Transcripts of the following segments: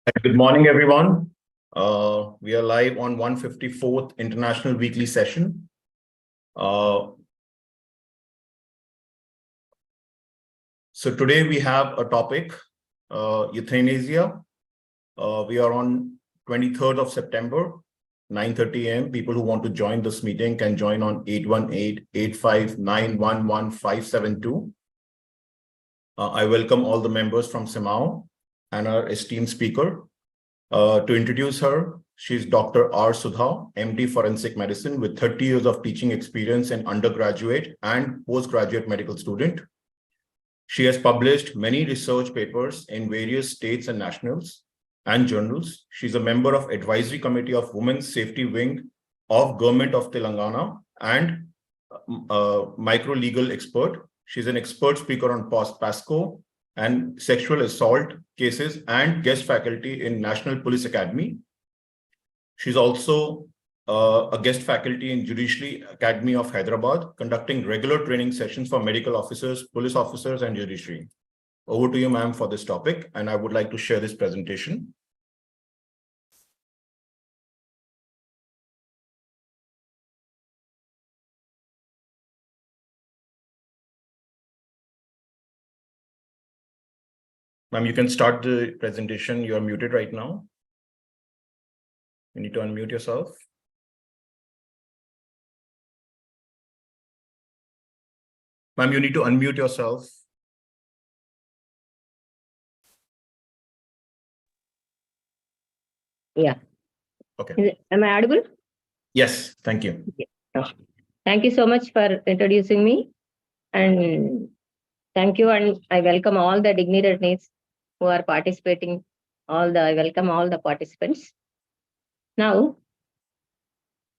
Good morning, everyone. We are live on 154th International Weekly Session. So today we have a topic, euthanasia. We are on 23rd of September, 9:30 a.m. People who want to join this meeting can join on 818-859-11572. I welcome all the members from CMAAO and our esteemed speaker. To introduce her, she's Dr. R. Sudha, MD Forensic Medicine with 30 years of teaching experience in undergraduate and postgraduate medical student. She has published many research papers in various states and nationals and journals. She's a member of Advisory Committee of Women's Safety Wing of Government of Telangana and micro-legal expert. She's an expert speaker on PASCO and sexual assault cases and guest faculty in National Police Academy. She's also a guest faculty in Judiciary Academy of Hyderabad, conducting regular training sessions for medical officers, police officers, and judiciary. Over to you, ma'am, for this topic, and I would like to share this presentation. Ma'am, you can start the presentation. You are muted right now. You need to unmute yourself. Ma'am, you need to unmute yourself. Yeah. Okay. Am I audible? Yes, thank you. Yeah. Thank you so much for introducing me. And thank you. And I welcome all the dignitaries who are participating. I welcome all the participants. Now,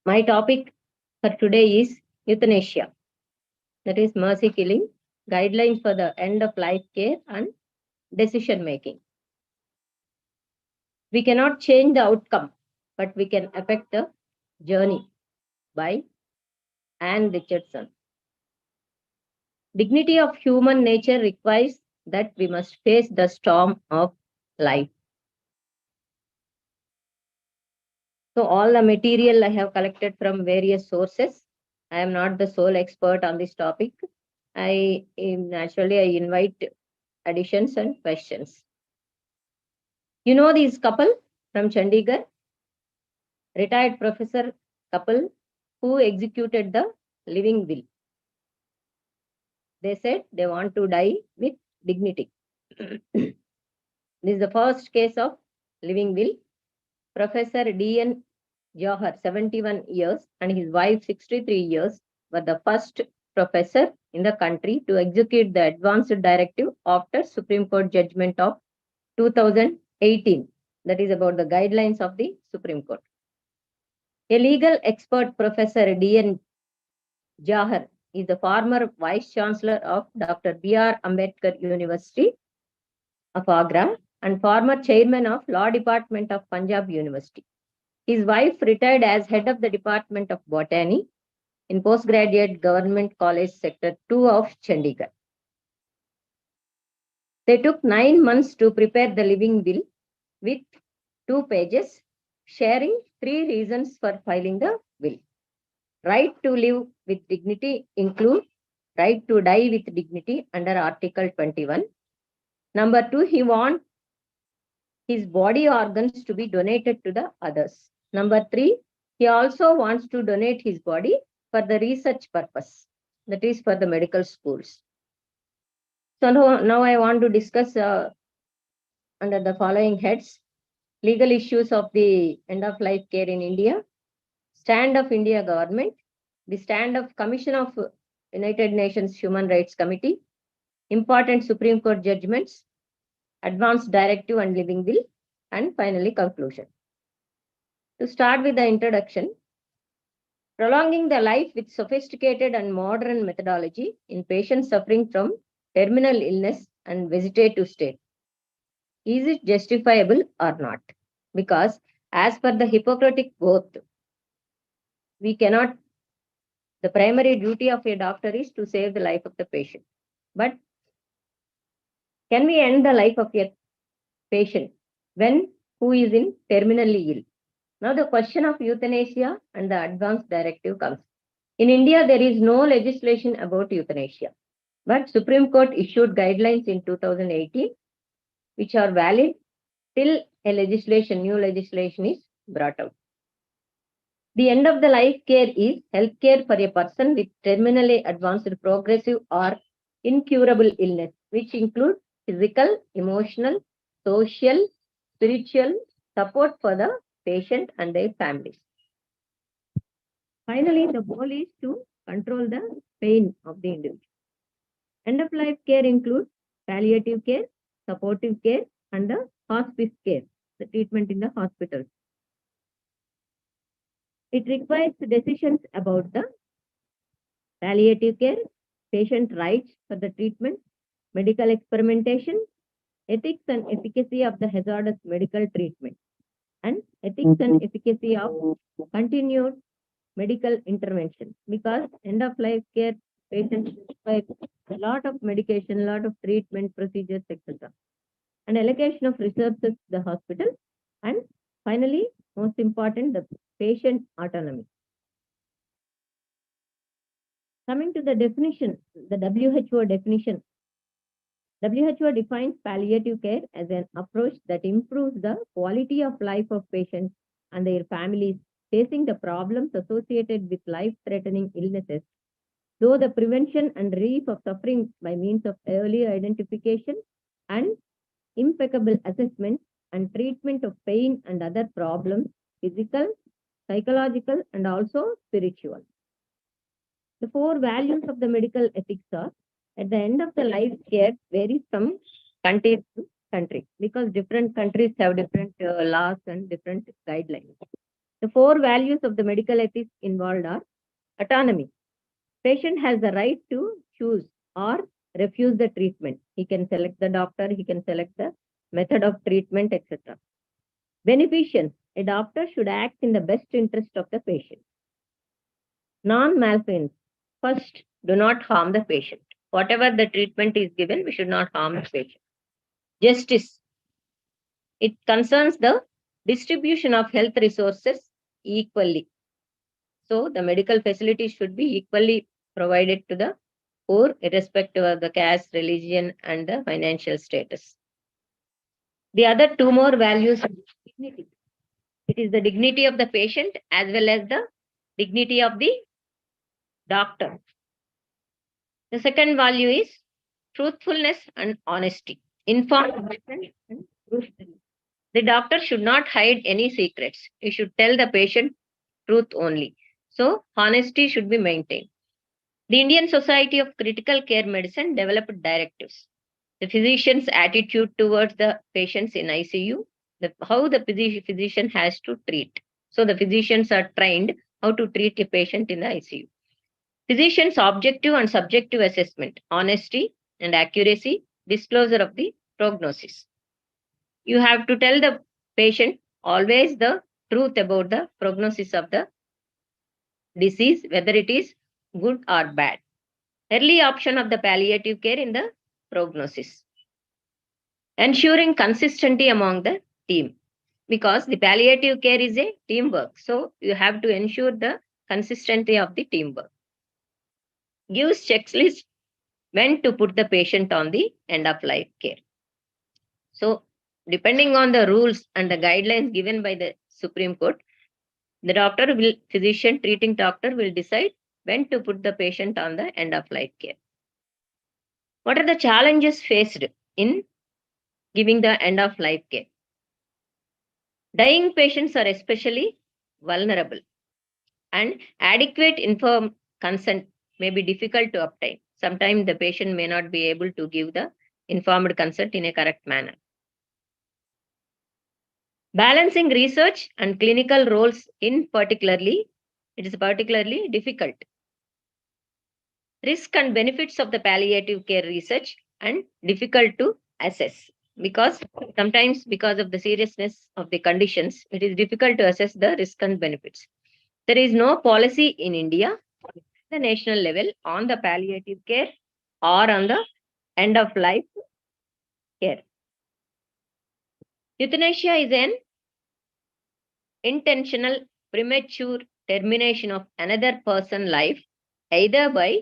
my topic for today is euthanasia. That is mercy killing, guidelines for the end of life care and decision making. We cannot change the outcome, but we can affect the journey by Anne Richardson. Dignity of human nature requires that we must face the storm of life. So all the material I have collected from various sources. I am not the sole expert on this topic. I invite additions and questions. You know this couple from Chandigarh, retired professor couple who executed the living will. They said they want to die with dignity. This is the first case of living will. Professor D.N. Johar, 71 years, and his wife, 63 years, were the first professor in the country to execute the advanced directive after Supreme Court judgment of 2018. That is about the guidelines of the Supreme Court. A legal expert, Professor D.N. Johar, is the former Vice Chancellor of Dr. B.R. Ambedkar University of Agra and former Chairman of Law Department of Punjab University. His wife retired as head of the Department of Botany in Postgraduate Government College Sector 2 of Chandigarh. They took 9 months to prepare the living will with 2 pages, sharing 3 reasons for filing the will. Right to live with dignity include right to die with dignity under Article 21. Number 2, he wants his body organs to be donated to the others. Number 3, he also wants to donate his body for the research purpose, that is for the medical schools. So now I want to discuss under the following heads: legal issues of the end of life care in India, stand of India government, the stand of Commission of United Nations Human Rights Committee, important Supreme Court judgments, advanced directive and living will, and finally conclusion. To start with the introduction, prolonging the life with sophisticated and modern methodology in patients suffering from terminal illness and vegetative state. Is it justifiable or not? Because as per the Hippocratic oath, we cannot, the primary duty of a doctor is to save the life of the patient. But can we end the life of a patient when who is in terminally ill. Now the question of euthanasia and the advance directive comes. In India, there is no legislation about euthanasia, but Supreme Court issued guidelines in 2018, which are valid till new legislation is brought out. The end of the life care is health care for a person with terminally advanced progressive or incurable illness, which include physical, emotional, social, spiritual support for the patient and their families. Finally, the goal is to control the pain of the individual. End of life care includes palliative care, supportive care, and the hospice care, the treatment in the hospitals. It requires decisions about the palliative care, patient rights for the treatment, medical experimentation, ethics and efficacy of the hazardous medical treatment, and ethics and efficacy of continued medical intervention. Because end of life care patients require a lot of medication, a lot of treatment procedures, etc. And allocation of resources to the hospital. And finally, most important, the patient autonomy. Coming to the definition, the WHO definition. WHO defines palliative care as an approach that improves the quality of life of patients and their families facing the problems associated with life-threatening illnesses, though the prevention and relief of suffering by means of early identification and impeccable assessment and treatment of pain and other problems, physical, psychological, and also spiritual. The 4 values of the medical ethics are, at the end of the life care varies from country to country because different countries have different laws and different guidelines. The 4 values of the medical ethics involved are autonomy. Patient has the right to choose or refuse the treatment. He can select the doctor, he can select the method of treatment, etc. Beneficence. A doctor should act in the best interest of the patient. Non-malfeasance. First, do not harm the patient. Whatever the treatment is given, we should not harm the patient. Justice. It concerns the distribution of health resources equally. So the medical facilities should be equally provided to the poor, irrespective of the caste, religion, and the financial status. The other 2 more values are dignity. It is the dignity of the patient as well as the dignity of the doctor. The second value is truthfulness and honesty. Informed and truthful. The doctor should not hide any secrets. He should tell the patient truth only. So, honesty should be maintained. The Indian Society of Critical Care Medicine developed directives. The physician's attitude towards the patients in ICU, how the physician has to treat. So, the physicians are trained how to treat a patient in the ICU. Physician's objective and subjective assessment, honesty and accuracy, disclosure of the prognosis. You have to tell the patient always the truth about the prognosis of the disease, whether it is good or bad. Early option of the palliative care in the prognosis. Ensuring consistency among the team, because the palliative care is a teamwork. So you have to ensure the consistency of the teamwork. Gives checklist when to put the patient on the end of life care. So depending on the rules and the guidelines given by the Supreme Court, the physician treating doctor will decide when to put the patient on the end of life care. What are the challenges faced in giving the end of life care? Dying patients are especially vulnerable, and adequate informed consent may be difficult to obtain. Sometimes the patient may not be able to give the informed consent in a correct manner. Balancing research and clinical roles it is particularly difficult. Risk and benefits of the palliative care research and difficult to assess because sometimes because of the seriousness of the conditions, it is difficult to assess the risk and benefits. There is no policy in India at the national level on the palliative care or on the end of life care. Euthanasia is an intentional premature termination of another person's life, either by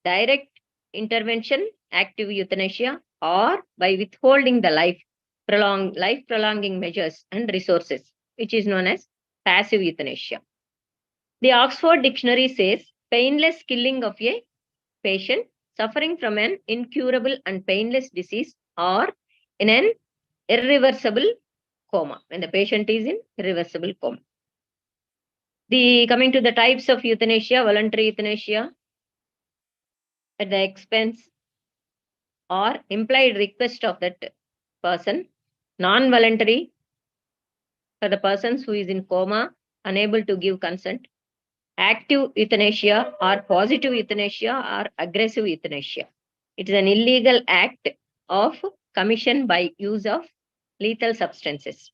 direct intervention, active euthanasia, or by withholding the life prolonging measures and resources, which is known as passive euthanasia. The Oxford Dictionary says painless killing of a patient suffering from an incurable and painless disease or in an irreversible coma, when the patient is in irreversible coma. Coming to the types of euthanasia: voluntary euthanasia at the expense or implied request of that person, non-voluntary for the persons who is in coma, unable to give consent, active euthanasia or positive euthanasia or aggressive euthanasia. It is an illegal act of commission by use of lethal substances.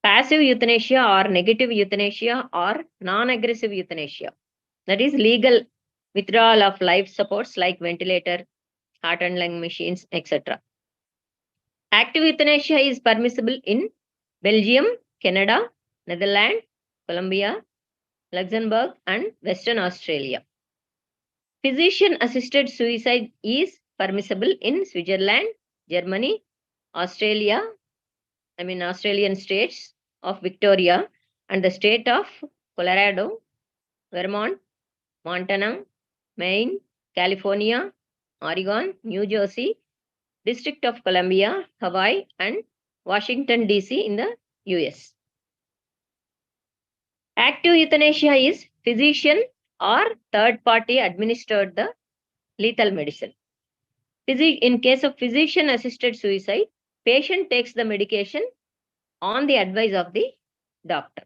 Passive euthanasia or negative euthanasia or non-aggressive euthanasia. That is legal withdrawal of life supports like ventilator, heart and lung machines, etc. Active euthanasia is permissible in Belgium, Canada, Netherlands, Colombia, Luxembourg, and Western Australia. Physician-assisted suicide is permissible in Switzerland, Germany, Australian states of Victoria and the state of Colorado, Vermont, Montana, Maine, California, Oregon, New Jersey, District of Columbia, Hawaii, and Washington, D.C. in the US. Active euthanasia is physician or third party administered the lethal medicine. In case of physician assisted suicide, patient takes the medication on the advice of the doctor.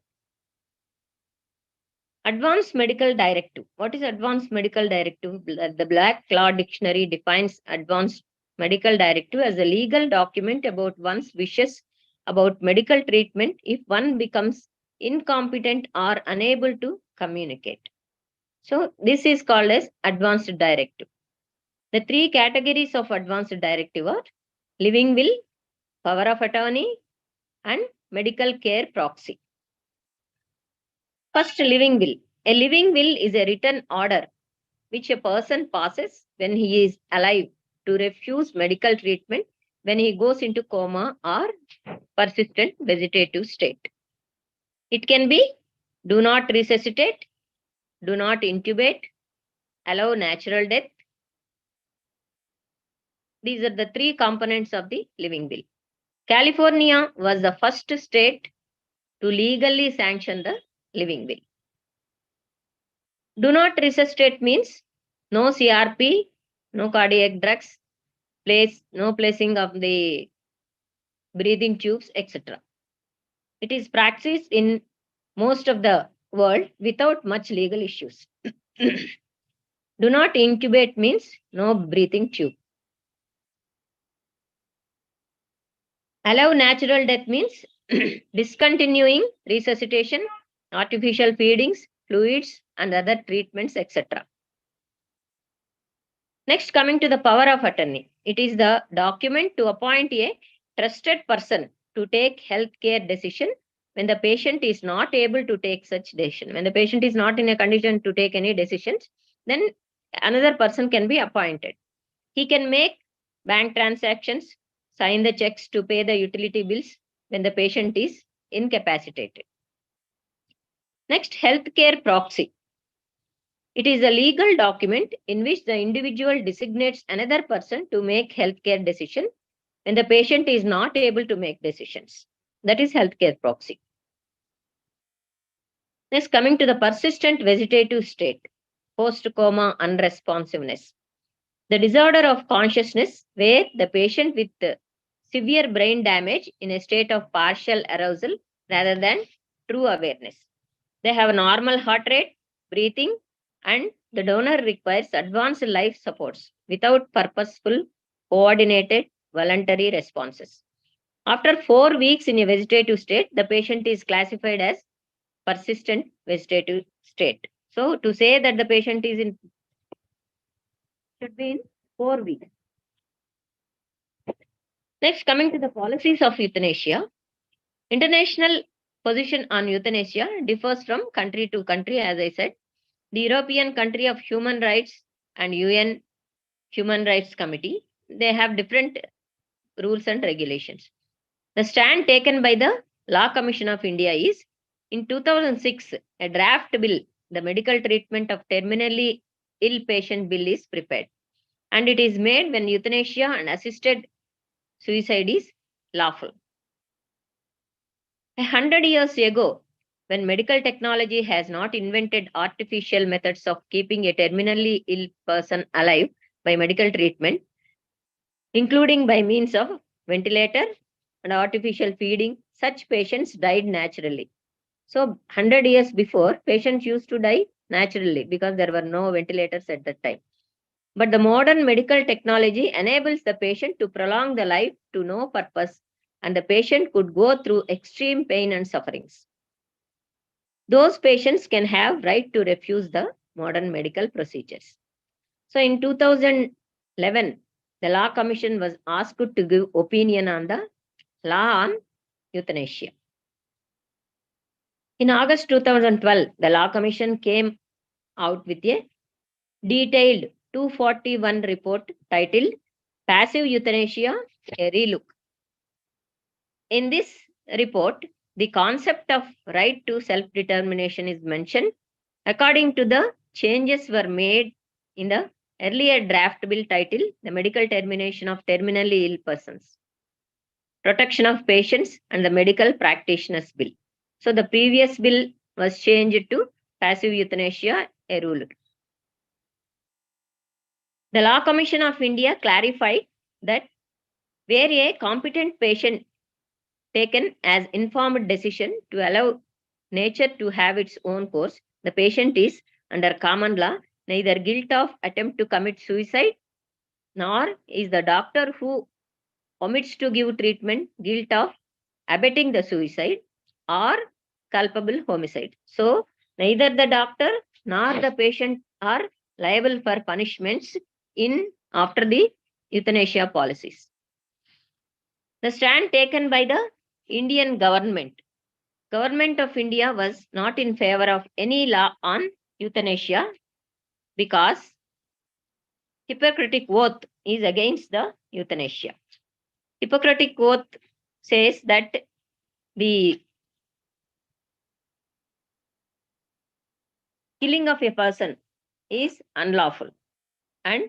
Advanced Medical Directive. What is Advanced Medical Directive? The Black Law Dictionary defines Advanced Medical Directive as a legal document about one's wishes about medical treatment if one becomes incompetent or unable to communicate. So this is called as Advanced Directive. The three categories of Advanced Directive are living will, power of attorney, and medical care proxy. First, living will. A living will is a written order which a person passes when he is alive to refuse medical treatment when he goes into coma or persistent vegetative state. It can be do not resuscitate, do not intubate, allow natural death. These are the three components of the living will. California was the first state to legally sanction the living will. Do not resuscitate means no CRP, no cardiac drugs, no placing of the breathing tubes, etc. It is practiced in most of the world without much legal issues. Do not intubate means no breathing tube. Allow natural death means discontinuing resuscitation, artificial feedings, fluids, and other treatments, etc. Next, coming to the power of attorney. It is the document to appoint a trusted person to take healthcare decision when the patient is not able to take such decision. When the patient is not in a condition to take any decisions, then another person can be appointed. He can make bank transactions, sign the checks to pay the utility bills when the patient is incapacitated. Next, healthcare proxy. It is a legal document in which the individual designates another person to make healthcare decision when the patient is not able to make decisions. That is healthcare proxy. Next, coming to the persistent vegetative state, post-coma unresponsiveness. The disorder of consciousness where the patient with severe brain damage in a state of partial arousal rather than true awareness. They have a normal heart rate, breathing, and the donor requires advanced life supports without purposeful, coordinated, voluntary responses. After 4 weeks in a vegetative state, the patient is classified as persistent vegetative state. So to say that the patient is in should be in 4 weeks. Next, coming to the policies of euthanasia. International position on euthanasia differs from country to country, as I said. The European country of human rights and UN Human Rights Committee, they have different rules and regulations. The stand taken by the Law Commission of India is in 2006, a draft bill, the medical treatment of terminally ill patient bill is prepared. And it is made when euthanasia and assisted suicide is lawful. 100 years ago, when medical technology has not invented artificial methods of keeping a terminally ill person alive by medical treatment, including by means of ventilator and artificial feeding, such patients died naturally. So 100 years before, patients used to die naturally because there were no ventilators at that time. But the modern medical technology enables the patient to prolong the life to no purpose, and the patient could go through extreme pain and sufferings. Those patients can have right to refuse the modern medical procedures. So in 2011, the Law Commission was asked to give opinion on the law on euthanasia. In August 2012, the Law Commission came out with a detailed 241 report titled Passive Euthanasia, a Relook. In this report, the concept of right to self-determination is mentioned. According to the changes were made in the earlier draft bill titled The Medical Termination of Terminally Ill Persons, Protection of Patients and the Medical Practitioners Bill. So the previous bill was changed to Passive Euthanasia, a Rule. The Law Commission of India clarified that where a competent patient taken as informed decision to allow nature to have its own course, the patient is, under common law, neither guilt of attempt to commit suicide, nor is the doctor who omits to give treatment guilt of abetting the suicide or culpable homicide. So, neither the doctor nor the patient are liable for punishments in after the euthanasia policies. The stand taken by the Indian government of India was not in favor of any law on euthanasia because Hippocratic oath is against the euthanasia. Hippocratic oath says that the killing of a person is unlawful, and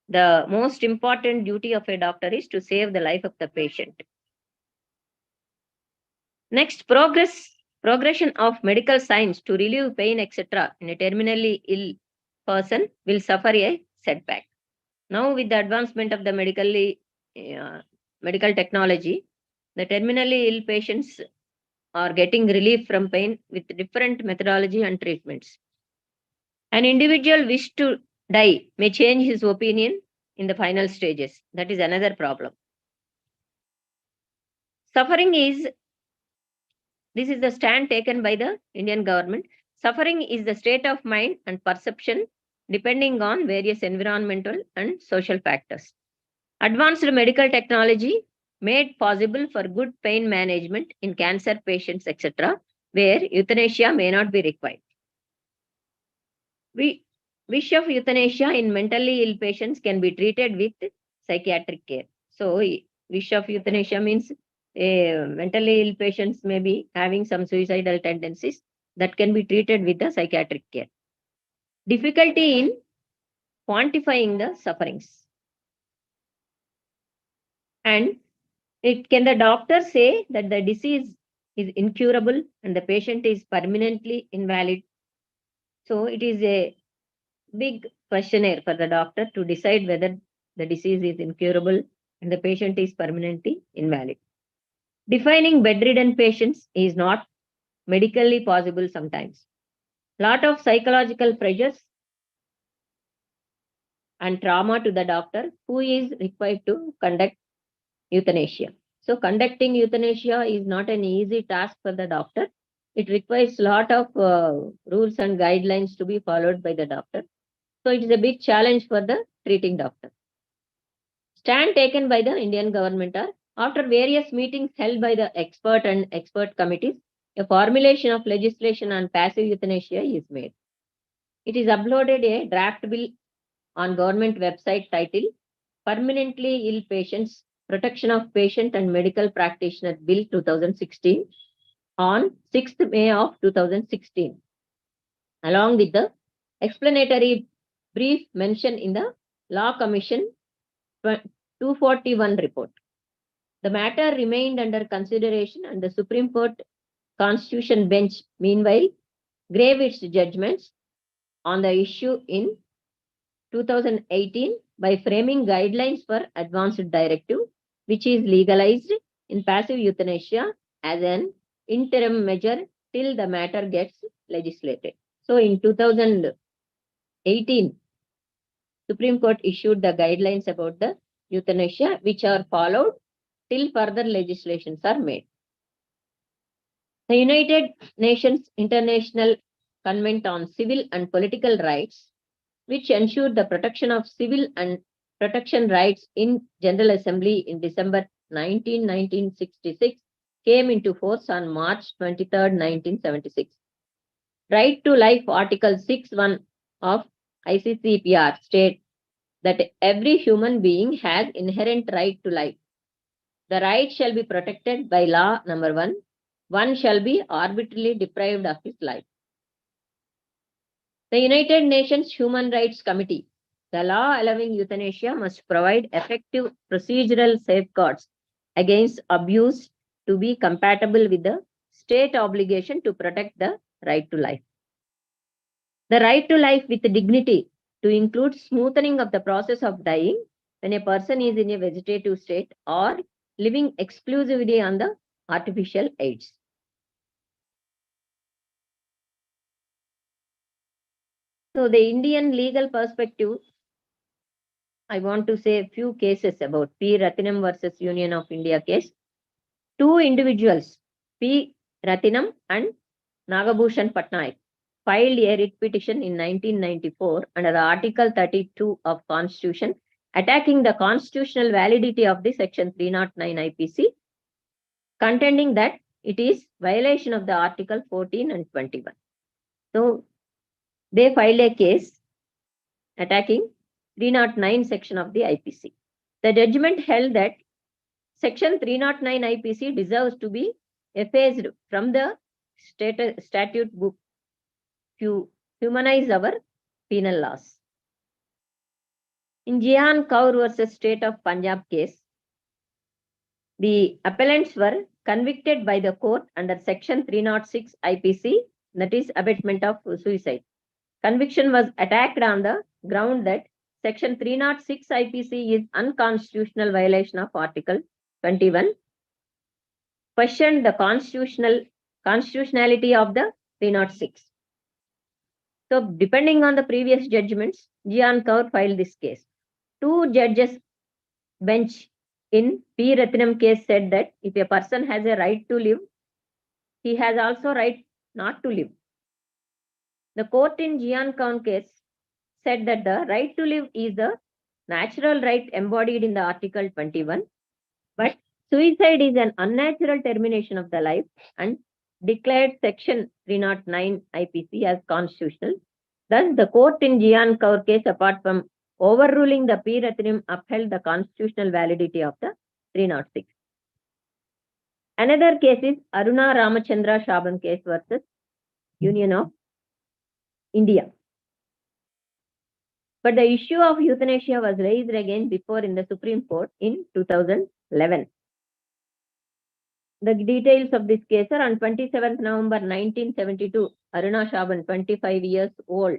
the most important duty of a doctor is to save the life of the patient. Next, progression of medical science to relieve pain, etc., in a terminally ill person will suffer a setback. Now, with the advancement of the medical technology, the terminally ill patients are getting relief from pain with different methodology and treatments. An individual wish to die may change his opinion in the final stages. That is another problem. Suffering is, this is the stand taken by the Indian government. Suffering is the state of mind and perception depending on various environmental and social factors. Advanced medical technology made possible for good pain management in cancer patients, etc., where euthanasia may not be required. Wish of euthanasia in mentally ill patients can be treated with psychiatric care. So, wish of euthanasia means mentally ill patients may be having some suicidal tendencies that can be treated with the psychiatric care. Difficulty in quantifying the sufferings. And can the doctor say that the disease is incurable and the patient is permanently invalid? So it is a big questionnaire for the doctor to decide whether the disease is incurable and the patient is permanently invalid. Defining bedridden patients is not medically possible sometimes. Lot of psychological pressures and trauma to the doctor who is required to conduct euthanasia. So conducting euthanasia is not an easy task for the doctor. It requires a lot of rules and guidelines to be followed by the doctor. So it is a big challenge for the treating doctor. Stand taken by the Indian government are, after various meetings held by the expert and expert committees, a formulation of legislation on passive euthanasia is made. It is uploaded a draft bill on government website titled Permanently Ill Patients, Protection of Patient and Medical Practitioner Bill 2016 on 6th May of 2016, along with the explanatory brief mentioned in the Law Commission 241 report. The matter remained under consideration and the Supreme Court Constitution Bench, meanwhile, gave its judgments on the issue in 2018 by framing guidelines for advanced directive, which is legalized in passive euthanasia as an interim measure till the matter gets legislated. So in 2018, Supreme Court issued the guidelines about the euthanasia, which are followed till further legislations are made. The United Nations International Convent on Civil and Political Rights, which ensured the protection of civil and protection rights in General Assembly in December 1966, came into force on March 23, 1976. Right to Life Article 6.1 of ICCPR states that every human being has inherent right to life. The right shall be protected by law, number one. One shall be arbitrarily deprived of his life. The United Nations Human Rights Committee, the law allowing euthanasia must provide effective procedural safeguards against abuse to be compatible with the state obligation to protect the right to life. The right to life with dignity to include smoothing of the process of dying when a person is in a vegetative state or living exclusively on the artificial aids. So the Indian legal perspective, I want to say a few cases about P. Ratinam versus Union of India case. Two individuals, P. Ratinam and Nagabhushan Patnaik, filed a writ petition in 1994 under Article 32 of Constitution, attacking the constitutional validity of the Section 309 IPC, contending that it is violation of the Article 14 and 21. So they filed a case attacking 309 section of the IPC. The judgment held that Section 309 IPC deserves to be effaced from the statute book to humanize our penal laws. In Jian Kaur versus State of Punjab case, the appellants were convicted by the court under Section 306 IPC, that is abatement of suicide. Conviction was attacked on the ground that Section 306 IPC is unconstitutional violation of Article 21, questioned the constitutionality of the 306. So, depending on the previous judgments, Jian Kaur filed this case. Two judges bench in P. Ratinam case said that if a person has a right to live, he has also right not to live. The court in Jian Kaur case said that the right to live is the natural right embodied in the Article 21, but suicide is an unnatural termination of the life and declared Section 309 IPC as constitutional. Thus, the court in Jian Kaur case, apart from overruling the P. Ratinam, upheld the constitutional validity of the 306. Another case is Aruna Ramachandra Shaban case versus Union of India. But the issue of euthanasia was raised again before in the Supreme Court in 2011. The details of this case are on 27th November 1972, Aruna Shaban, 25 years old.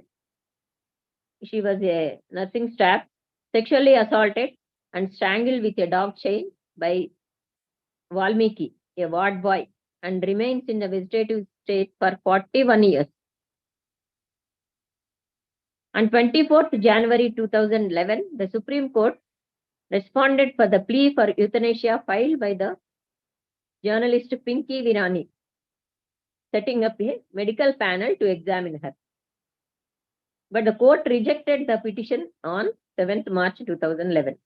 She was a nursing staff, sexually assaulted and strangled with a dog chain by Valmiki, a ward boy, and remains in the vegetative state for 41 years. On 24th January 2011, the Supreme Court responded for the plea for euthanasia filed by the journalist Pinky Virani, setting up a medical panel to examine her. But the court rejected the petition on 7th March 2011.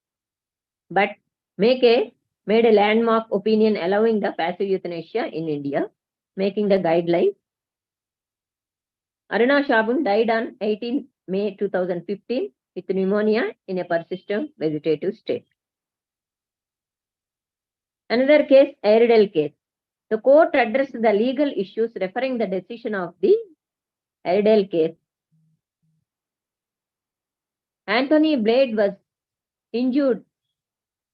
But made a landmark opinion allowing the passive euthanasia in India. making the guideline. Aruna Shabun died on 18 May 2015 with pneumonia in a persistent vegetative state. Another case, Airedale case. The court addressed the legal issues referring the decision of the Airedale case. Anthony Blade was injured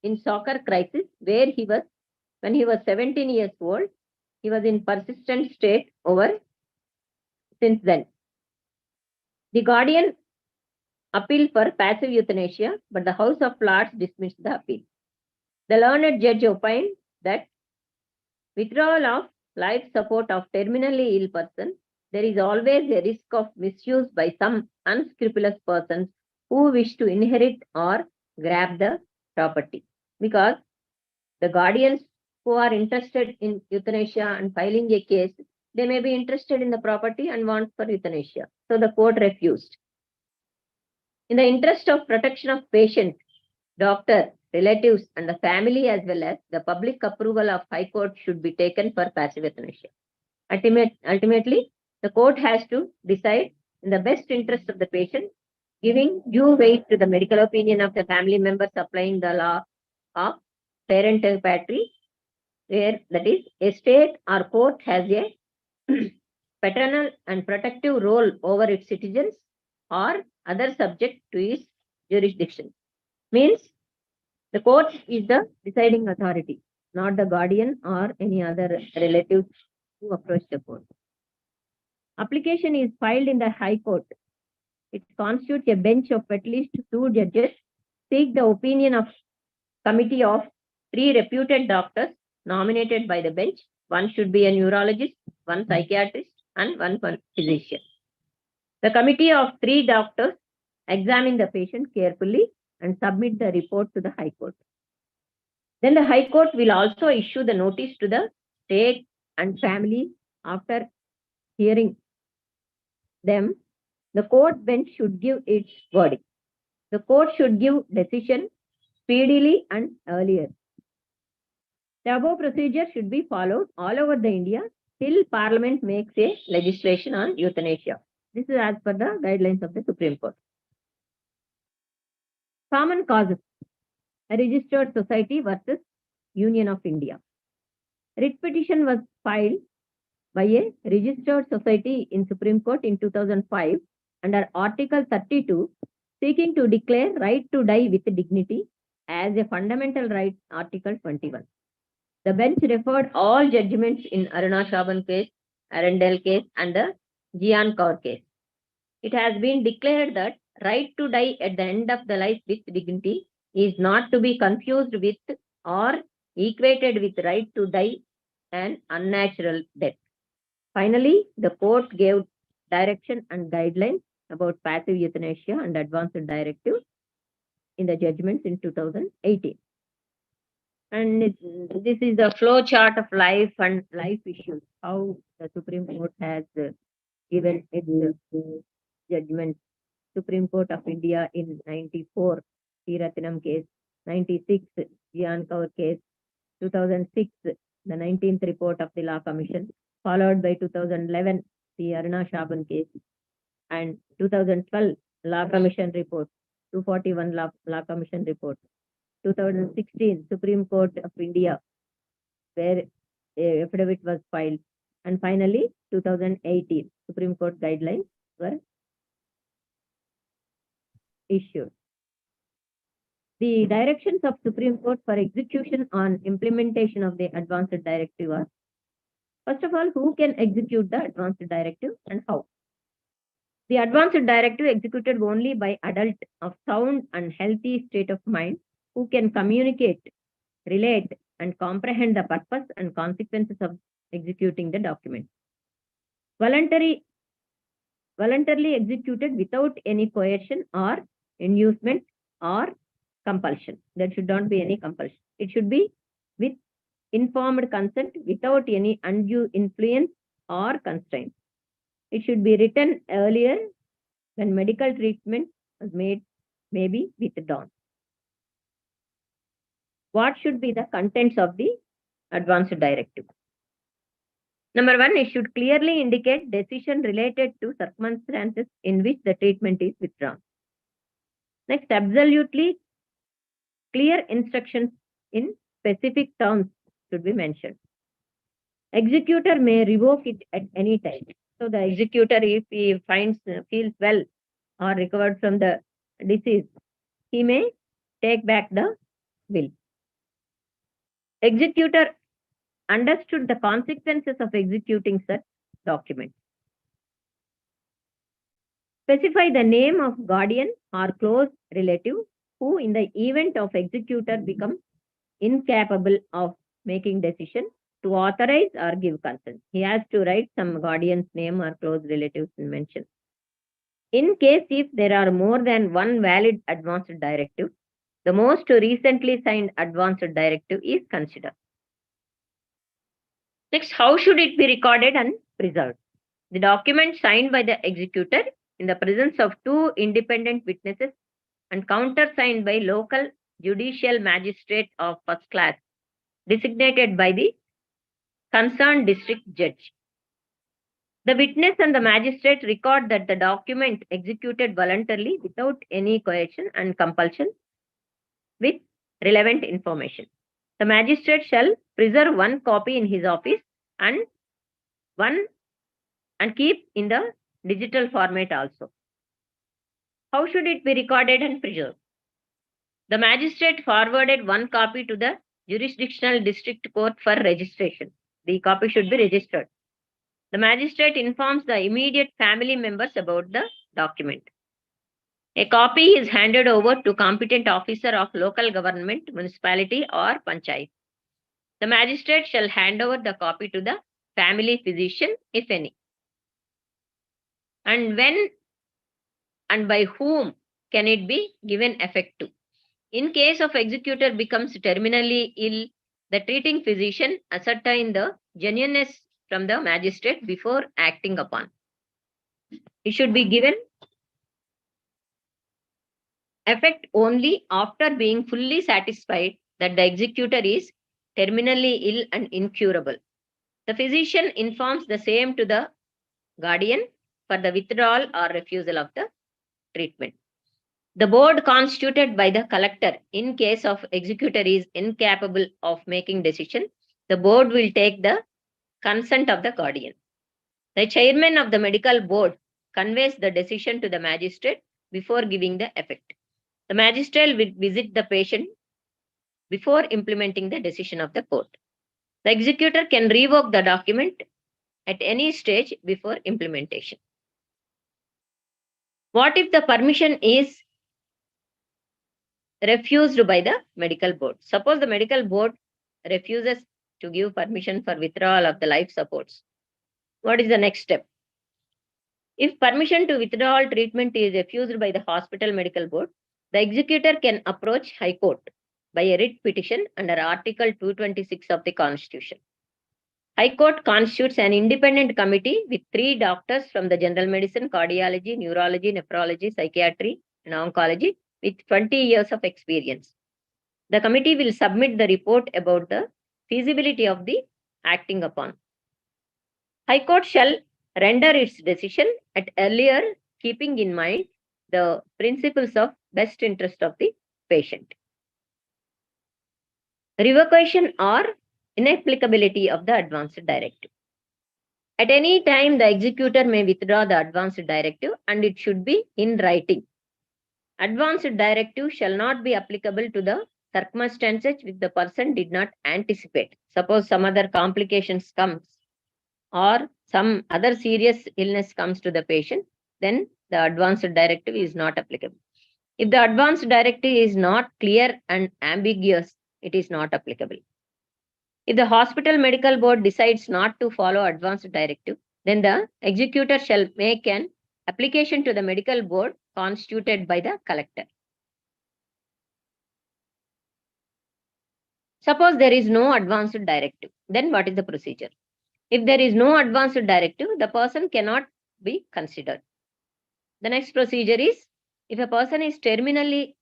in soccer crisis where when he was 17 years old, he was in persistent state over since then. The guardian appealed for passive euthanasia, but the House of Lords dismissed the appeal. The learned judge opined that withdrawal of life support of terminally ill person, there is always a risk of misuse by some unscrupulous persons who wish to inherit or grab the property. Because the guardians who are interested in euthanasia and filing a case, they may be interested in the property and want for euthanasia. So the court refused. In the interest of protection of patient, doctor, relatives, and the family, as well as the public approval of High Court should be taken for passive euthanasia. Ultimately, the court has to decide in the best interest of the patient, giving due weight to the medical opinion of the family members applying the law of parental patry, where that is, a state or court has a paternal and protective role over its citizens or other subject to its jurisdiction. Means the court is the deciding authority, not the guardian or any other relative who approach the court. Application is filed in the High Court. It constitutes a bench of at least 2 judges, seek the opinion of committee of 3 reputed doctors nominated by the bench. One should be a neurologist, 1 psychiatrist, and 1 physician. The committee of 3 doctors examine the patient carefully and submit the report to the High Court. Then the High Court will also issue the notice to the state and family. After hearing them, the court bench should give its verdict. The court should give decision speedily and earlier. The above procedure should be followed all over the India till Parliament makes a legislation on euthanasia. This is as per the guidelines of the Supreme Court. Common causes. A registered society versus Union of India. Writ petition was filed by a registered society in Supreme Court in 2005 under Article 32, seeking to declare right to die with dignity as a fundamental right, Article 21. The bench referred all judgments in Aruna Shaban case, Arundel case, and the Jian Kaur case. It has been declared that right to die at the end of the life with dignity is not to be confused with or equated with right to die and unnatural death. Finally, the court gave direction and guidelines about passive euthanasia and advanced directive in the judgments in 2018. And this is the flow chart of life and life issues, how the Supreme Court has given its judgment. Supreme Court of India in 94, Ratnam case, 96, Jian Kaur case, 2006, the 19th report of the Law Commission, followed by 2011, the Aruna Shaban case, and 2012, Law Commission report, 241 Law Commission report, 2016, Supreme Court of India, where a affidavit was filed, and finally, 2018, Supreme Court guidelines were issued. The directions of Supreme Court for execution on implementation of the advanced directive are, first of all, who can execute the advanced directive and how? The advanced directive executed only by adult of sound and healthy state of mind who can communicate, relate, and comprehend the purpose and consequences of executing the document. Voluntarily executed without any coercion or inducement or compulsion. There should not be any compulsion. It should be with informed consent without any undue influence or constraint. It should be written earlier when medical treatment was made, may be withdrawn. What should be the contents of the advanced directive? Number one, it should clearly indicate decision related to circumstances in which the treatment is withdrawn. Next, absolutely clear instructions in specific terms should be mentioned. Executor may revoke it at any time. So the executor, if he feels well or recovered from the disease, he may take back the will. Executor understood the consequences of executing such document. Specify the name of guardian or close relative who, in the event of executor, becomes incapable of making decision to authorize or give consent. He has to write some guardian's name or close relatives and mention. In case if there are more than one valid advanced directive, the most recently signed advanced directive is considered. Next, how should it be recorded and preserved? The document signed by the executor in the presence of two independent witnesses and countersigned by local judicial magistrate of first class designated by the concerned district judge. The witness and the magistrate record that the document executed voluntarily without any coercion and compulsion with relevant information. The magistrate shall preserve one copy in his office and keep in the digital format also. How should it be recorded and preserved? The magistrate forwarded one copy to the jurisdictional district court for registration. The copy should be registered. The magistrate informs the immediate family members about the document. A copy is handed over to competent officer of local government, municipality or panchayat. The magistrate shall hand over the copy to the family physician, if any. And when and by whom can it be given effect to? In case of executor becomes terminally ill, the treating physician ascertain the genuineness from the magistrate before acting upon. It should be given effect only after being fully satisfied that the executor is terminally ill and incurable. The physician informs the same to the guardian for the withdrawal or refusal of the treatment. The board constituted by the collector in case of executor is incapable of making decision, the board will take the consent of the guardian. The chairman of the medical board conveys the decision to the magistrate before giving the effect. The magistrate will visit the patient before implementing the decision of the court. The executor can revoke the document at any stage before implementation. What if the permission is refused by the medical board? Suppose the medical board refuses to give permission for withdrawal of the life supports. What is the next step? If permission to withdrawal treatment is refused by the hospital medical board, the executor can approach High Court by a writ petition under Article 226 of the Constitution. High Court constitutes an independent committee with 3 doctors from the general medicine, cardiology, neurology, nephrology, psychiatry, and oncology with 20 years of experience. The committee will submit the report about the feasibility of the acting upon. High Court shall render its decision at earlier, keeping in mind the principles of best interest of the patient. Revocation or inapplicability of the advanced directive. At any time, the executor may withdraw the advanced directive and it should be in writing. Advanced directive shall not be applicable to the circumstances which the person did not anticipate. Suppose some other complications comes or some other serious illness comes to the patient, then the advanced directive is not applicable. If the advanced directive is not clear and ambiguous, it is not applicable. If the hospital medical board decides not to follow advanced directive, then the executor shall make an application to the medical board constituted by the collector. Suppose there is no advanced directive, then what is the procedure? If there is no advanced directive, the person cannot be considered. The next procedure is, if a person is terminally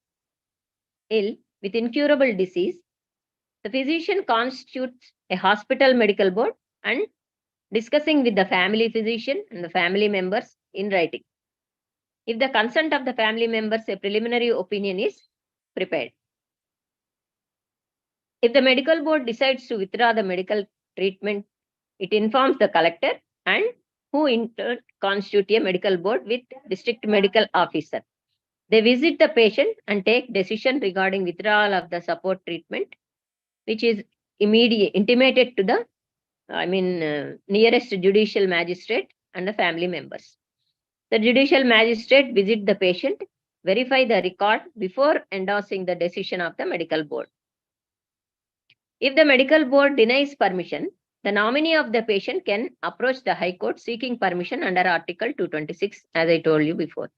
ill with incurable disease, the physician constitutes a hospital medical board and discussing with the family physician and the family members in writing. If the consent of the family members, a preliminary opinion is prepared. If the medical board decides to withdraw the medical treatment, it informs the collector and who in turn constitute a medical board with district medical officer. They visit the patient and take decision regarding withdrawal of the support treatment, which is intimated to the nearest judicial magistrate and the family members. The judicial magistrate visit the patient, verify the record before endorsing the decision of the medical board. If the medical board denies permission, the nominee of the patient can approach the High Court seeking permission under Article 226, as I told you before.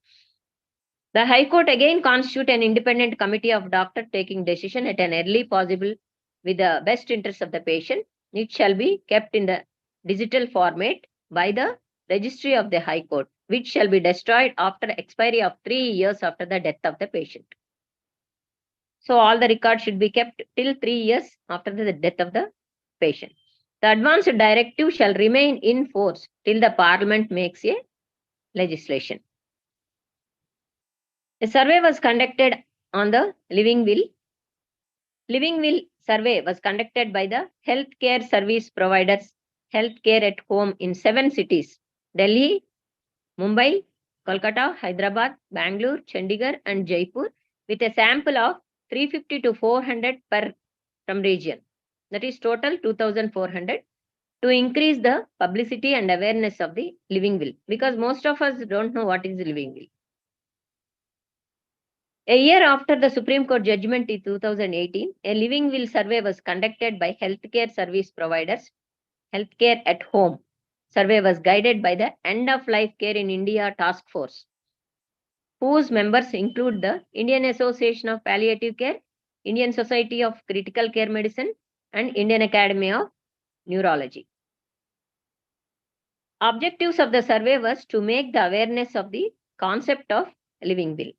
The High Court again constitute an independent committee of doctors taking decision at an early possible with the best interest of the patient. It shall be kept in the digital format by the registry of the High Court, which shall be destroyed after expiry of 3 years after the death of the patient. So all the records should be kept till 3 years after the death of the patient. The advance directive shall remain in force till the Parliament makes a legislation. A survey was conducted on the living will. Living will survey was conducted by the healthcare service providers, healthcare at home in 7 cities: Delhi, Mumbai, Kolkata, Hyderabad, Bangalore, Chandigarh, and Jaipur, with a sample of 350 to 400 per from region. That is total 2,400, to increase the publicity and awareness of the living will, because most of us don't know what is the living will. A year after the Supreme Court judgment in 2018, a living will survey was conducted by healthcare service providers, healthcare at home. Survey was guided by the End of Life Care in India Task Force, whose members include the Indian Association of Palliative Care, Indian Society of Critical Care Medicine, and Indian Academy of Neurology. Objectives of the survey was to make the awareness of the concept of living will.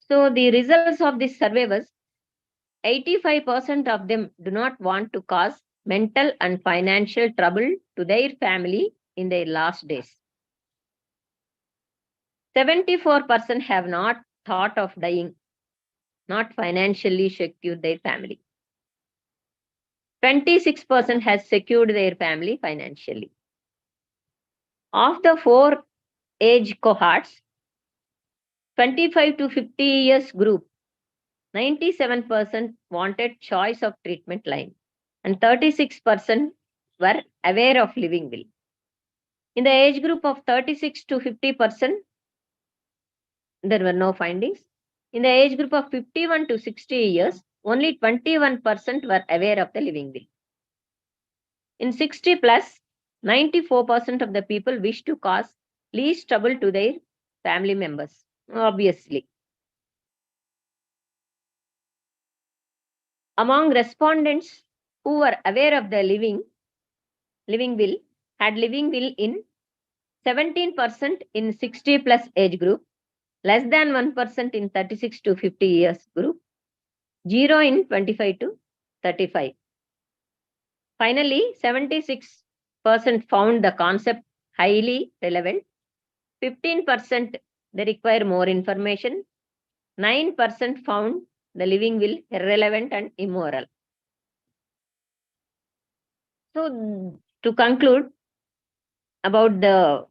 So the results of this survey was 85% of them do not want to cause mental and financial trouble to their family in their last days. 74% have not thought of dying, not financially secured their family. 26% has secured their family financially. Of the 4 age cohorts, 25 to 50 years group, 97% wanted choice of treatment line and 36% were aware of living will. In the age group of 36 to 50%, there were no findings. In the age group of 51 to 60 years, only 21% were aware of the living will. In 60 plus, 94% of the people wish to cause least trouble to their family members, obviously. Among respondents who were aware of the living will had living will in 17% in 60 plus age group, less than 1% in 36 to 50 years group, 0 in 25 to 35. Finally, 76% found the concept highly relevant, 15% they require more information, 9% found the living will irrelevant and immoral. So, to conclude about the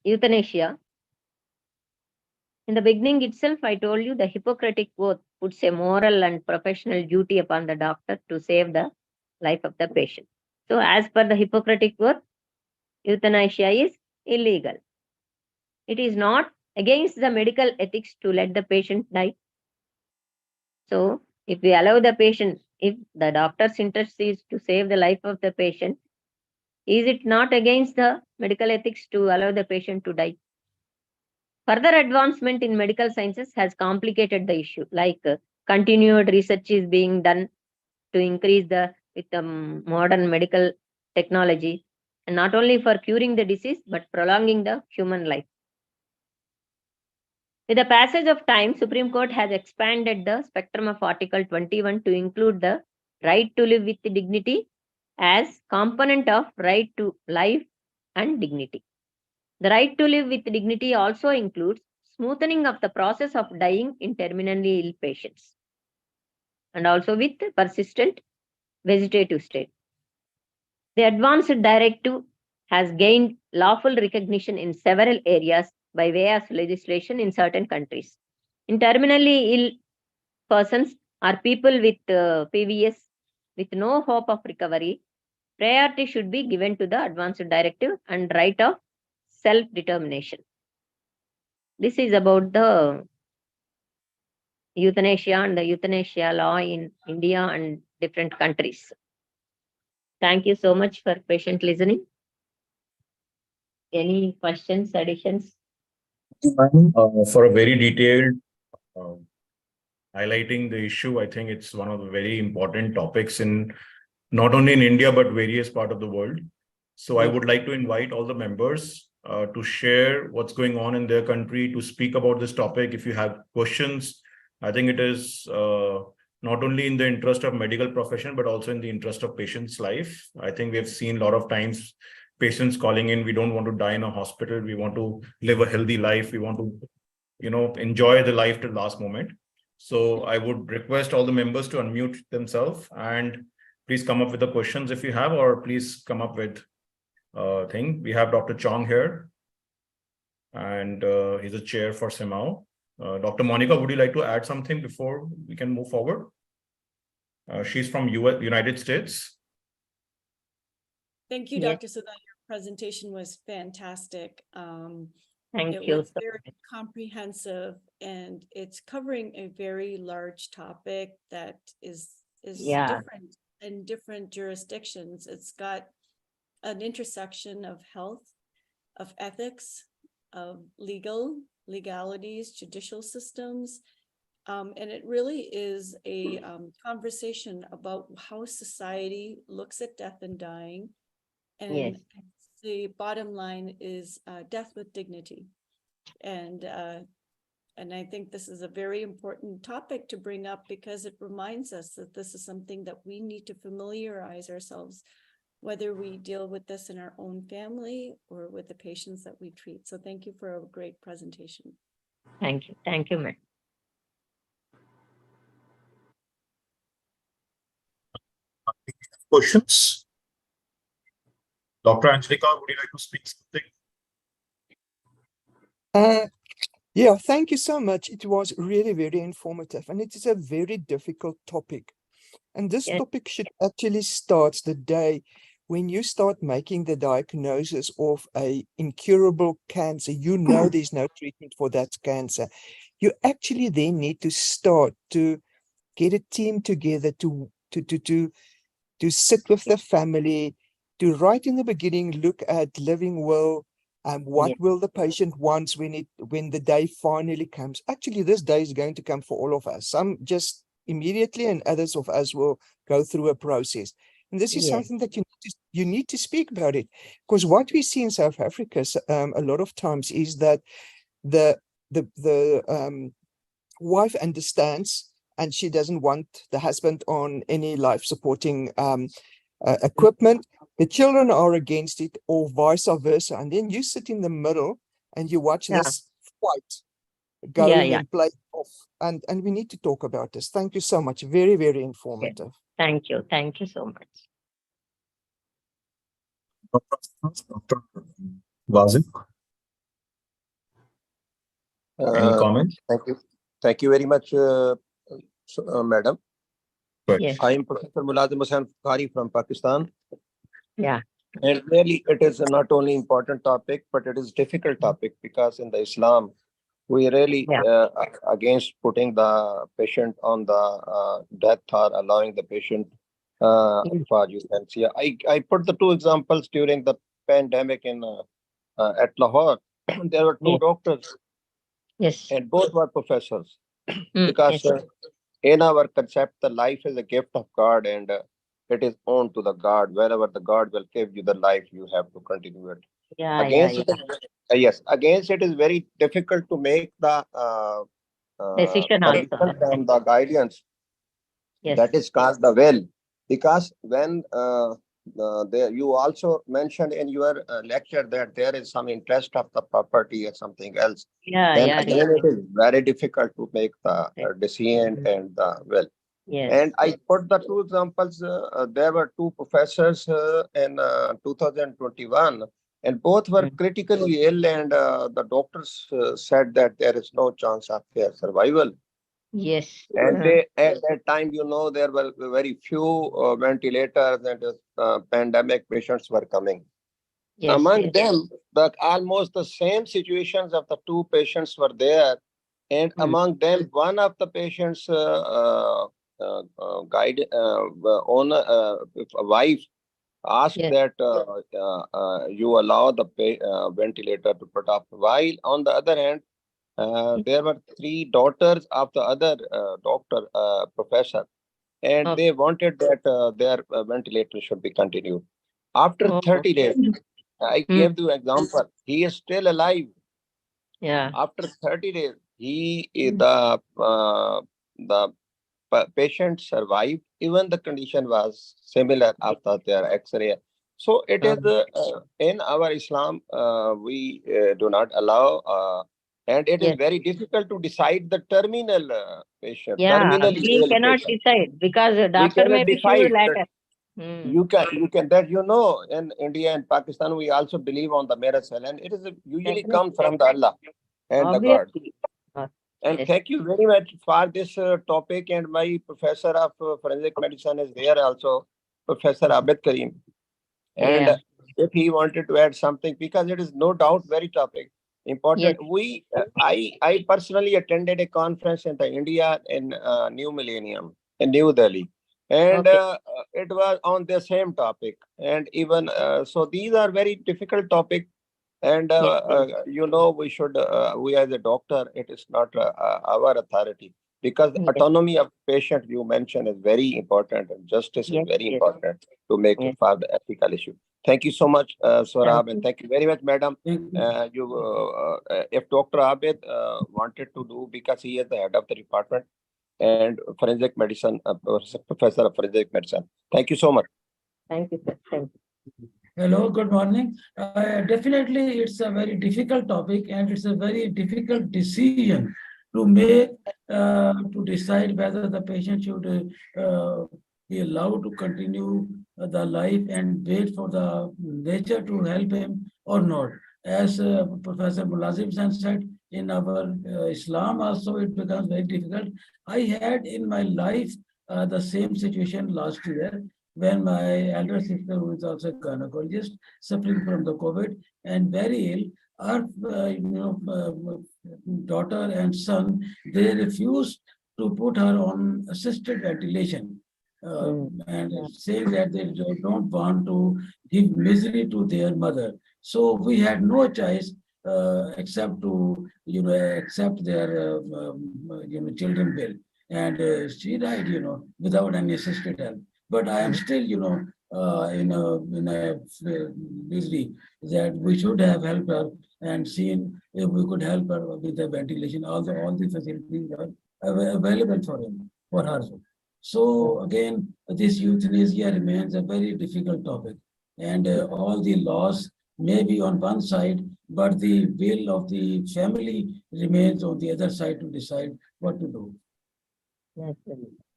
euthanasia, in the beginning itself, I told you the Hippocratic Oath puts a moral and professional duty upon the doctor to save the life of the patient. So, as per the Hippocratic Oath, euthanasia is illegal. It is not against the medical ethics to let the patient die. So, if we allow the patient, if the doctor's interest is to save the life of the patient, is it not against the medical ethics to allow the patient to die? Further advancement in medical sciences has complicated the issue, like continued research is being done to increase with the modern medical technology, and not only for curing the disease, but prolonging the human life. With the passage of time, Supreme Court has expanded the spectrum of Article 21 to include the right to live with dignity as component of right to life and dignity. The right to live with dignity also includes smoothing of the process of dying in terminally ill patients and also with persistent vegetative state. The advanced directive has gained lawful recognition in several areas by way of legislation in certain countries. In terminally ill persons or people with PVS with no hope of recovery, priority should be given to the advanced directive and right of self-determination. This is about the euthanasia and the euthanasia law in India and different countries. Thank you so much for patient listening. Any questions, additions? For a very detailed uh, highlighting the issue, I think it's one of the very important topics in not only in India, but various parts of the world. So I Yes. would like to invite all the members to share what's going on in their country, to speak about this topic. If you have questions, I think it is not only in the interest of medical profession, but also in the interest of patient's life. I think we have seen a lot of times patients calling in, we don't want to die in a hospital. We want to live a healthy life. We want to, enjoy the life till last moment. So I would request all the members to unmute themselves and please come up with the questions if you have, or please come up with thing. We have Dr. Chong here, and he's a chair for CMAAO. Dr. Monica, would you like to add something before we can move forward? She's from United States. Thank you, Yes. Dr. Sudha. Your presentation was fantastic. Thank It you. was very comprehensive, and it's covering a very large topic that is Yeah. different in different jurisdictions. It's got an intersection of health, of ethics, of legalities, judicial systems. And it really is a conversation about how society looks at death and dying. Yes. And the bottom line is death with dignity. And I think this is a very important topic to bring up because it reminds us that this is something that we need to familiarize ourselves, whether we deal with this in our own family or with the patients that we treat. So thank you for a great presentation. Thank you. Thank you, ma'am. Questions? Dr. Angelika, would you like to speak something? Yeah, thank you so much. It was really very informative, and it is a very difficult topic. And this Yes. topic should actually start the day when you start making the diagnosis of a incurable cancer. You know there's no treatment for that cancer. You actually then need to start to get a team together to sit with the family, to right in the beginning look at living will. What Yes. will the patient want when the day finally comes? Actually, this day is going to come for all of us. Some just immediately, and others of us will go through a process. And this is Yes. something that you need to speak about it, because what we see in South Africa a lot of times is that the wife understands, and she doesn't want the husband on any life supporting equipment. The children are against it, or vice versa. And then you sit in the middle and you watch Yeah. this fight Yeah, going yeah. and play off. And we need to talk about this. Thank you so much. Very, very informative. Thank you. Thank you so much. Dr. Wazir, any comments? Thank you. Thank you very much, madam. Yes. I am Professor Mulazim Hussain Bukhari from Pakistan. Yeah. And really, it is not only important topic, but it is difficult topic because in the Islam, we really Yeah. are against putting the patient on the death or allowing the patient for euthanasia. I put the two examples during the pandemic in at Lahore. There were two Yes. doctors, Yes. and both were professors. Mm, Because yes. in our concept, the life is a gift of God, and it is owned to the God. Wherever the God will give you the life, you have to continue it. Yeah. Against Yeah. it, yes, against it is very difficult to make the Decision also. result and the guidance. Yes. That is called the will, because when there you also mentioned in your lecture that there is some interest of the property or something else. Yeah, Then yeah, again, really. it is very difficult to make the Right. decision and the will. Yes. And I put the two examples. There were two professors in 2021, and both were critically ill, and the doctors said that there is no chance of their survival. Yes. And they, at that time, there were very few ventilators, and pandemic patients were coming. Yes, Among yes. them, almost the same situations of the two patients were there. And among them, one of the patients' owner, wife asked Yes. that you allow the ventilator to put up. While on the other hand, there were three daughters of the other doctor, professor, and Okay. they wanted that their ventilator should be continued. After Oh, 30 days, I gave you example. He is still alive. yeah. After 30 days, the patient survived. Even the condition was similar after their X-ray. So it is in our Islam, we do not allow, and it is Yes. very difficult to decide the terminal patient, Yeah, terminally we ill cannot patient. decide because the We doctor may cannot be sure decide that later. you can that in India and Pakistan we also believe on the miracle, and it is usually come Definitely. from the Allah and the God. Obviously. And Yes. thank you very much for this topic. And my professor of forensic medicine is there also, Professor Abid Karim. And Yeah. if he wanted to add something, because it is no doubt very topic important. Yes. I personally attended a conference in the India in New Millennium in New Delhi, and Okay. it was on the same topic. And even so, these are very difficult topic. And Yes. we as a doctor, it is not our authority, because Yes. autonomy of patient you mentioned is very important, and justice is Yes. very Yes. important to make Yes. for the ethical issue. Thank you so much, Thank Saurabh, and you. thank you very much, madam. If Dr. Abid wanted to do, because he is the head of the department and forensic medicine, professor of forensic medicine. Thank you so much. Thank you, sir. Thank you. Hello, good morning. Definitely, it's a very difficult topic, and it's a very difficult decision to make to decide whether the patient should be allowed to continue the life and wait for the nature to help him or not. As Professor Mulazim said, in our Islam also it becomes very difficult. I had in my life the same situation last year, when my elder sister, who is also a gynecologist, suffering from the COVID and very ill, our daughter and son, they refused to put her on assisted ventilation, and saying that they don't want to give misery to their mother. So we had no choice except to accept their children bill, and she died without any assisted help. But I am still, busy that we should have helped her and seen if we could help her with the ventilation. Also, all the facilities are available for her. So again, this euthanasia remains a very difficult topic, and all the laws may be on one side, but the will of the family remains on the other side to decide what to do.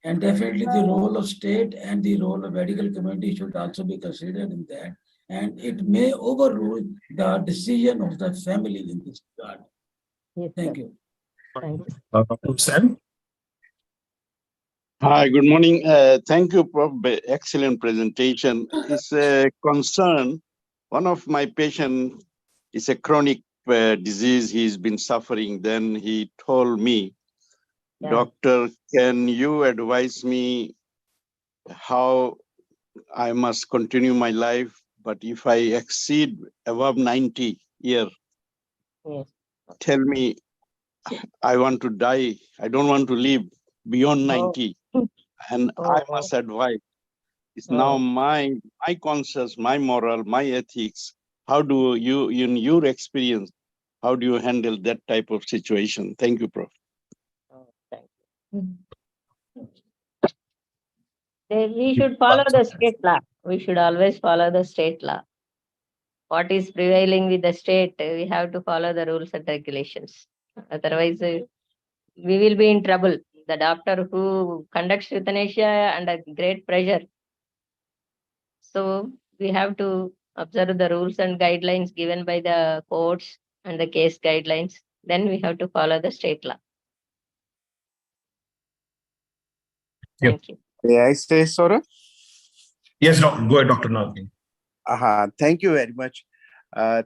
And definitely the role of state and the role of medical community should also be considered in that. And it may overrule the decision of the family in this regard. Yes, Thank sir. you. Thank you. Sam? Hi, good morning. Thank you, Prof. Excellent presentation. It's a concern. One of my patients is a chronic disease. He's been suffering. Then he told me, Doctor, can you advise me how I must continue my life? But if I exceed above 90 years, tell me, I want to die. I don't want to live beyond 90. And I must advise. It's now my conscience, my moral, my ethics. How do you, in your experience, how do you handle that type of situation? Thank you, Prof. Thank you. We should follow the state law. we should always follow the state law. What is prevailing with the state, we have to follow the rules and regulations. Otherwise, we will be in trouble. The doctor who conducts euthanasia under great pressure. So we have to observe the rules and guidelines given by the courts and the case guidelines. Then we have to follow the state law. Yeah. Thank you. May I say, Sora? Yes, go ahead, Dr. Nagin. Thank you very much.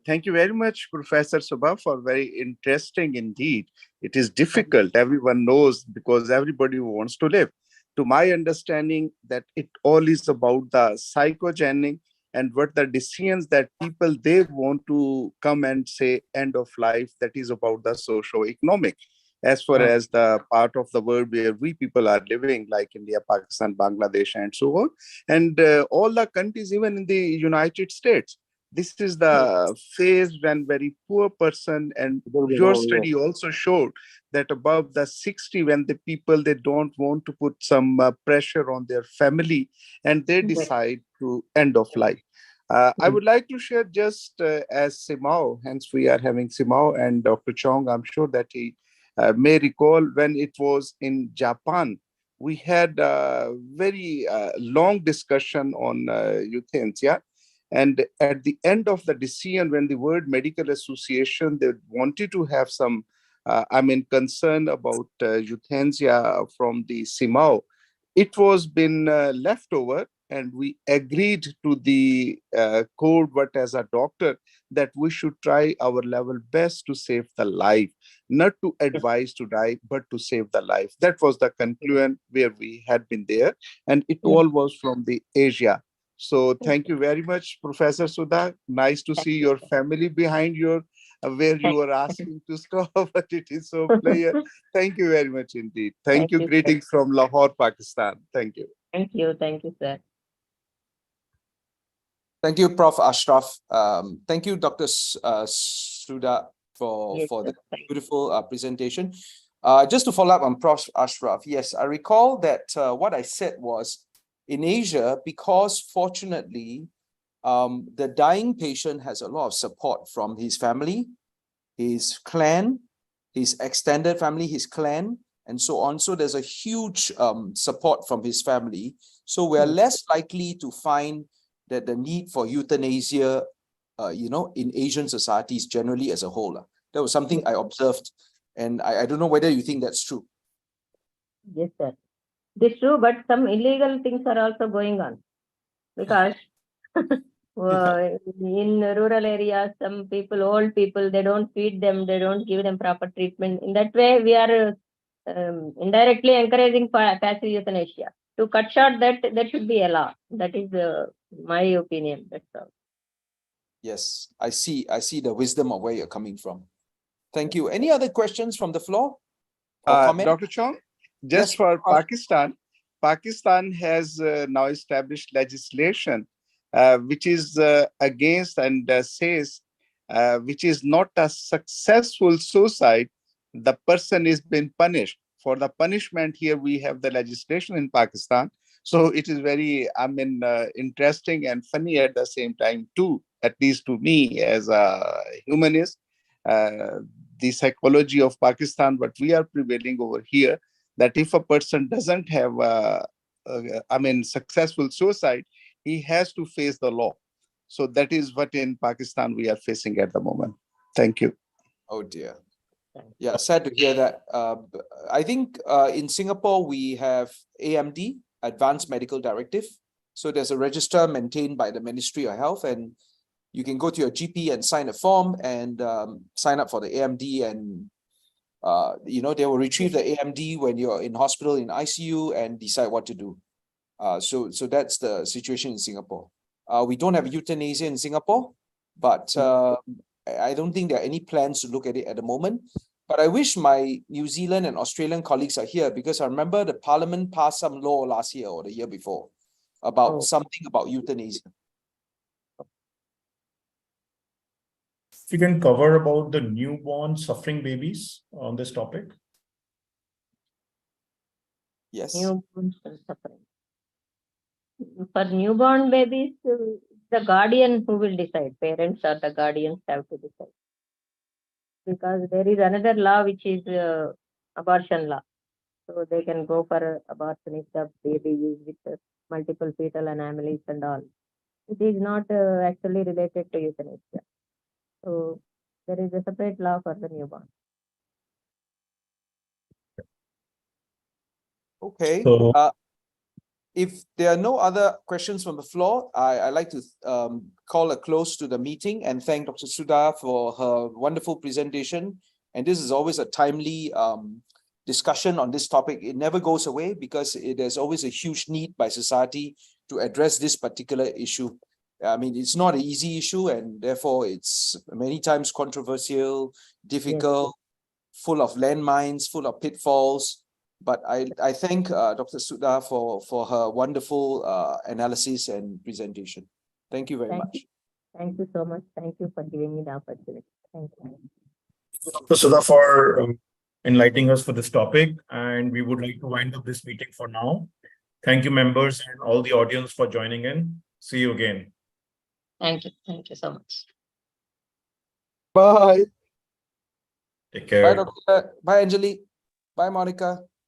Thank you very much, Professor Subha, for very interesting indeed. It is difficult, everyone knows, because everybody wants to live. To my understanding, that it all is about the psychogenic and what the decisions that people, they want to come and say end of life, that is about the socio-economic. As far as the part of the world where we people are living, like India, Pakistan, Bangladesh, and so on, and all the countries, even in the United States. This is the phase when very poor person, and your study also showed that above the 60, when the people, they don't want to put some pressure on their family, and they decide to end of life. I would like to share just as CMAAO, hence we are having CMAAO, and Dr. Chong, I'm sure that he may recall when it was in Japan, we had a very long discussion on euthanasia. And at the end of the decision, when the World Medical Association, they wanted to have some, concern about euthanasia from the CMAAO, it was been left over, and we agreed to the code, what as a doctor, that we should try our level best to save the life, not to advise to die, but to save the life. That was the conclusion where we had been there, and it all was from the Asia. So thank you very much, Professor Sudha. Nice to see your family behind your where you were asking to stop, but it is so clear. Thank you very much indeed. Thank you. Greetings from Lahore, Pakistan. Thank you. Thank you, sir. Thank you, Prof. Ashraf. Thank you, Dr. Sudha, for the beautiful presentation. Just to follow up on Prof. Ashraf, yes, I recall that what I said was, in Asia, because fortunately, the dying patient has a lot of support from his family, his clan, his extended family, his clan, and so on. So there's a huge support from his family. So we're less likely to find that the need for euthanasia, in Asian societies generally as a whole. That was something I observed, and I don't know whether you think that's true. Yes, sir. It's true, but some illegal things are also going on, because in rural areas, some people, old people, they don't feed them, they don't give them proper treatment. In that way, we are indirectly encouraging passive euthanasia. To cut short that, there should be a law. That is my opinion. That's all. Yes, I see the wisdom of where you're coming from. Thank you. Any other questions from the floor? Dr. Chong, just Yes, for Pakistan has now established legislation which is against and says which is not a successful suicide, the person is being punished. For the punishment, here we have the legislation in Pakistan. So it is very, interesting and funny at the same time too, at least to me as a humanist. The psychology of Pakistan, but we are prevailing over here, that if a person doesn't have successful suicide, he has to face the law. So that is what in Pakistan we are facing at the moment. Thank you. Oh dear. Yeah, sad to hear that. I think in Singapore we have AMD, Advanced Medical Directive. So there's a register maintained by the Ministry of Health, and you can go to your GP and sign a form and sign up for the AMD, and they will retrieve the AMD when you're in hospital in ICU and decide what to do. So that's the situation in Singapore. We don't have euthanasia in Singapore, but I don't think there are any plans to look at it at the moment. But I wish my New Zealand and Australian colleagues are here, because I remember the Parliament passed some law last year or the year before about something about euthanasia. If you can cover about the newborn suffering babies on this topic. Yes. Newborn suffering. For newborn babies, the guardian who will decide, parents or the guardians have to decide. Because there is another law which is abortion law. So they can go for abortion if the baby is with multiple fetal anomalies and all. It is not actually related to euthanasia. So there is a separate law for the newborn. Okay. So If there are no other questions from the floor, I'd like to call a close to the meeting and thank Dr. Sudha for her wonderful presentation. And this is always a timely discussion on this topic. It never goes away because there's always a huge need by society to address this particular issue. I mean, it's not an easy issue and therefore it's many times controversial, difficult, full of landmines, full of pitfalls. But I thank Dr. Sudha for her wonderful analysis and presentation. Thank you very Thank much. Thank you so much. Thank you for giving me the opportunity. Thank you. Dr. Sudha for enlightening us for this topic, and we would like to wind up this meeting for now. Thank you, members and all the audience for joining in. See you again. Thank you. Thank you so much. Bye. Take Bye, care. Doctor. Bye, Anjali. Bye, Monica.